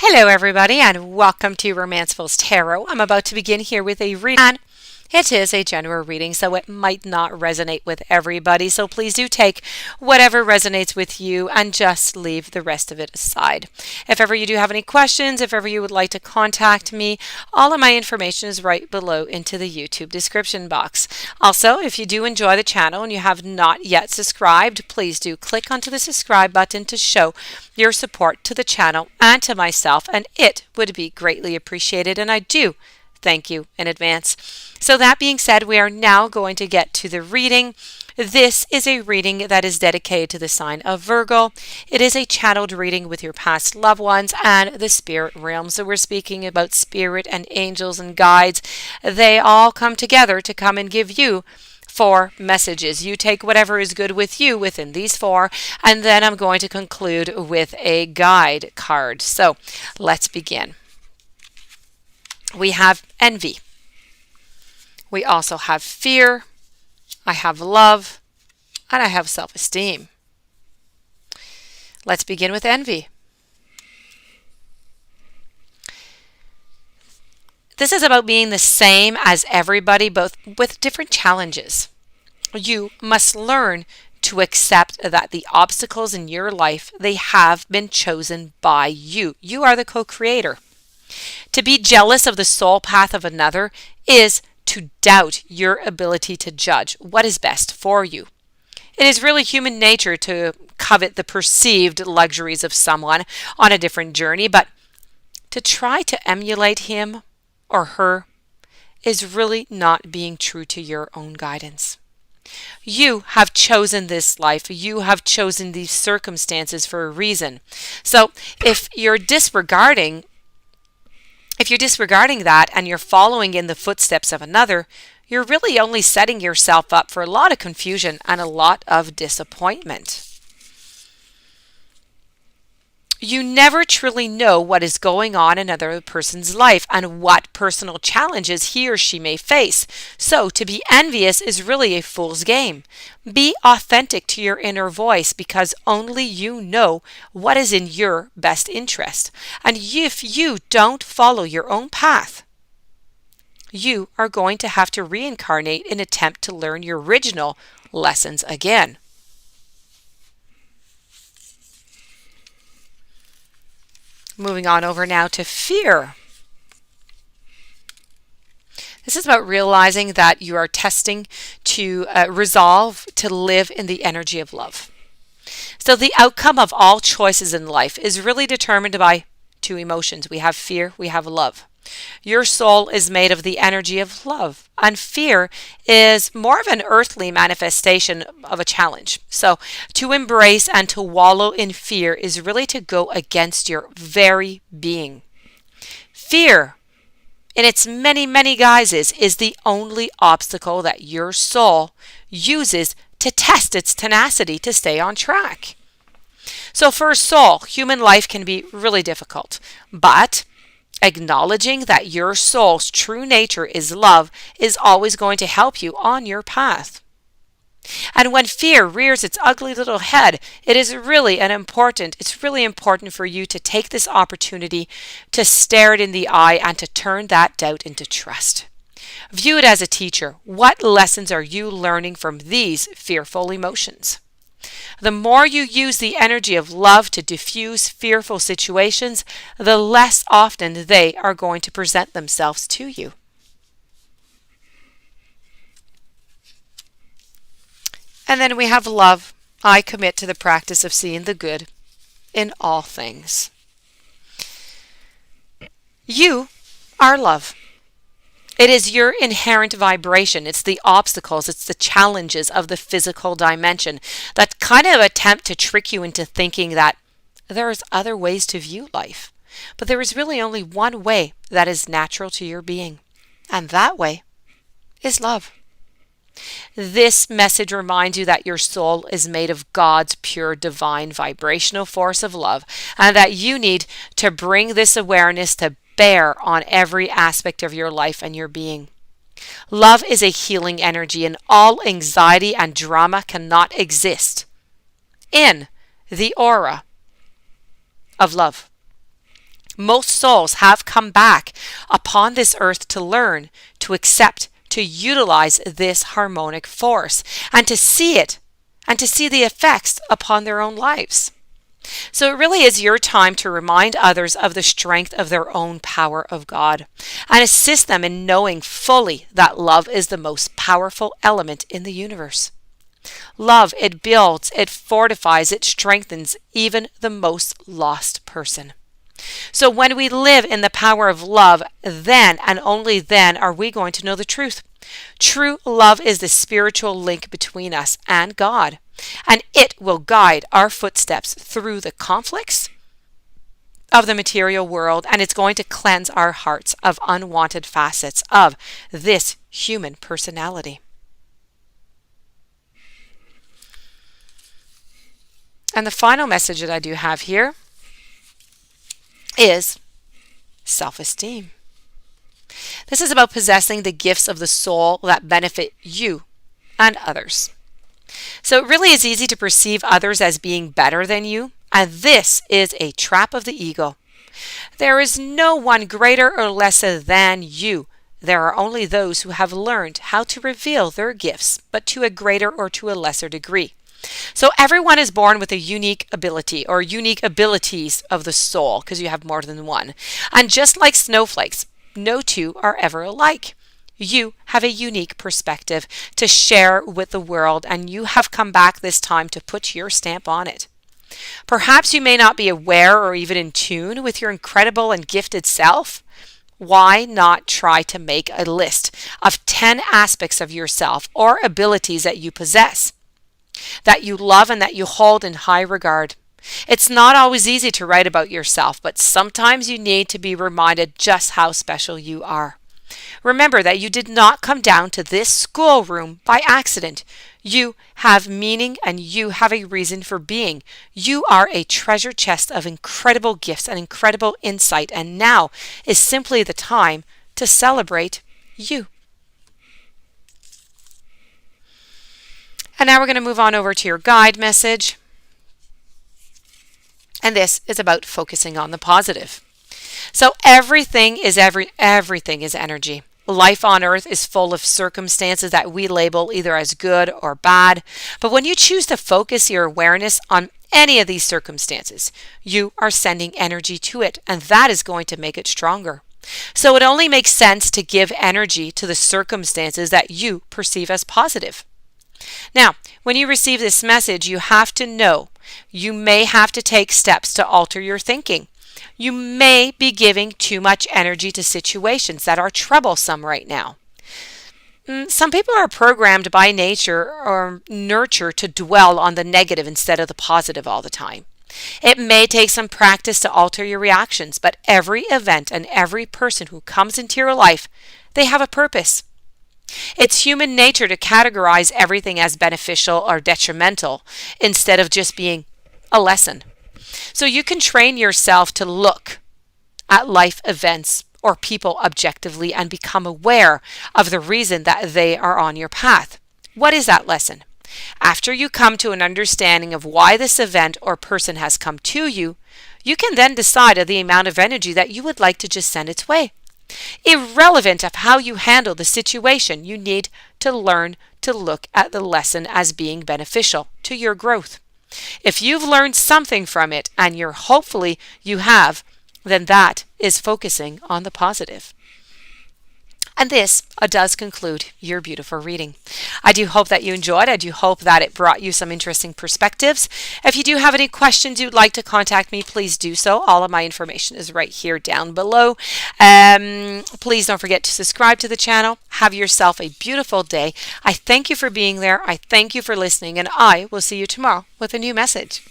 Hello, everybody, and welcome to Romanceful's Tarot. I'm about to begin here with a reading. And it is a general reading, so it might not resonate with everybody. So please do take whatever resonates with you and just leave the rest of it aside. If ever you do have any questions, if ever you would like to contact me, all of my information is right below into the YouTube description box. Also, if you do enjoy the channel and you have not yet subscribed, please do click onto the subscribe button to show your support to the channel and to myself, and it would be greatly appreciated, and I do thank you in advance. So that being said, we are now going to get to the reading. This is a reading that is dedicated to the sign of Virgo. It is a channeled reading with your past loved ones and the spirit realm. So we're speaking about spirit and angels and guides. They all come together to come and give you 4 messages. You take whatever is good with you within these 4, and then I'm going to conclude with a guide card. So let's begin. We have envy. We also have fear. I have love. And I have self-esteem. Let's begin with envy. This is about being the same as everybody, both with different challenges. You must learn to accept that the obstacles in your life, they have been chosen by you. You are the co-creator. To be jealous of the soul path of another is to doubt your ability to judge what is best for you. It is really human nature to covet the perceived luxuries of someone on a different journey, but to try to emulate him or her is really not being true to your own guidance. You have chosen this life. You have chosen these circumstances for a reason. So if you're disregarding that and you're following in the footsteps of another, you're really only setting yourself up for a lot of confusion and a lot of disappointment. You never truly know what is going on in another person's life and what personal challenges he or she may face. So to be envious is really a fool's game. Be authentic to your inner voice, because only you know what is in your best interest. And if you don't follow your own path, you are going to have to reincarnate and attempt to learn your original lessons again. Moving on over now to fear. This is about realizing that you are testing to resolve to live in the energy of love. So the outcome of all choices in life is really determined by 2 emotions. We have fear, we have love. Your soul is made of the energy of love, and fear is more of an earthly manifestation of a challenge. So to embrace and to wallow in fear is really to go against your very being. Fear, in its many, many guises, is the only obstacle that your soul uses to test its tenacity to stay on track. So for a soul, human life can be really difficult, but acknowledging that your soul's true nature is love is always going to help you on your path. And when fear rears its ugly little head, it's really important for you to take this opportunity to stare it in the eye and to turn that doubt into trust. View it as a teacher. What lessons are you learning from these fearful emotions? The more you use the energy of love to diffuse fearful situations, the less often they are going to present themselves to you. And then we have love. I commit to the practice of seeing the good in all things. You are love. It is your inherent vibration. It's the obstacles, it's the challenges of the physical dimension that kind of attempt to trick you into thinking that there's other ways to view life. But there is really only one way that is natural to your being, and that way is love. This message reminds you that your soul is made of God's pure divine vibrational force of love, and that you need to bring this awareness to bear on every aspect of your life and your being. Love is a healing energy, and all anxiety and drama cannot exist in the aura of love. Most souls have come back upon this earth to learn, to accept, to utilize this harmonic force, and to see it, and to see the effects upon their own lives. So it really is your time to remind others of the strength of their own power of God and assist them in knowing fully that love is the most powerful element in the universe. Love, it builds, it fortifies, it strengthens even the most lost person. So when we live in the power of love, then and only then are we going to know the truth. True love is the spiritual link between us and God, and it will guide our footsteps through the conflicts of the material world, and it's going to cleanse our hearts of unwanted facets of this human personality. And the final message that I do have here is self-esteem. This is about possessing the gifts of the soul that benefit you and others. So it really is easy to perceive others as being better than you, and this is a trap of the ego. There is no one greater or lesser than you. There are only those who have learned how to reveal their gifts, but to a greater or to a lesser degree. So everyone is born with a unique ability or unique abilities of the soul, because you have more than one. And just like snowflakes, no two are ever alike. You have a unique perspective to share with the world, and you have come back this time to put your stamp on it. Perhaps you may not be aware or even in tune with your incredible and gifted self. Why not try to make a list of 10 aspects of yourself or abilities that you possess, that you love and that you hold in high regard? It's not always easy to write about yourself, but sometimes you need to be reminded just how special you are. Remember that you did not come down to this schoolroom by accident. You have meaning and you have a reason for being. You are a treasure chest of incredible gifts and incredible insight, and now is simply the time to celebrate you. And now we're going to move on over to your guide message. And this is about focusing on the positive. So everything is energy. Life on earth is full of circumstances that we label either as good or bad. But when you choose to focus your awareness on any of these circumstances, you are sending energy to it, and that is going to make it stronger. So it only makes sense to give energy to the circumstances that you perceive as positive. Now, when you receive this message, you have to know you may have to take steps to alter your thinking. You may be giving too much energy to situations that are troublesome right now. Some people are programmed by nature or nurture to dwell on the negative instead of the positive all the time. It may take some practice to alter your reactions, but every event and every person who comes into your life, they have a purpose. It's human nature to categorize everything as beneficial or detrimental instead of just being a lesson. So you can train yourself to look at life events or people objectively and become aware of the reason that they are on your path. What is that lesson? After you come to an understanding of why this event or person has come to you, you can then decide on the amount of energy that you would like to just send its way. Irrelevant of how you handle the situation, you need to learn to look at the lesson as being beneficial to your growth. If you've learned something from it, and hopefully you have, then that is focusing on the positive. And this does conclude your beautiful reading. I do hope that you enjoyed. I do hope that it brought you some interesting perspectives. If you do have any questions you'd like to contact me, please do so. All of my information is right here down below. Please don't forget to subscribe to the channel. Have yourself a beautiful day. I thank you for being there. I thank you for listening, and I will see you tomorrow with a new message.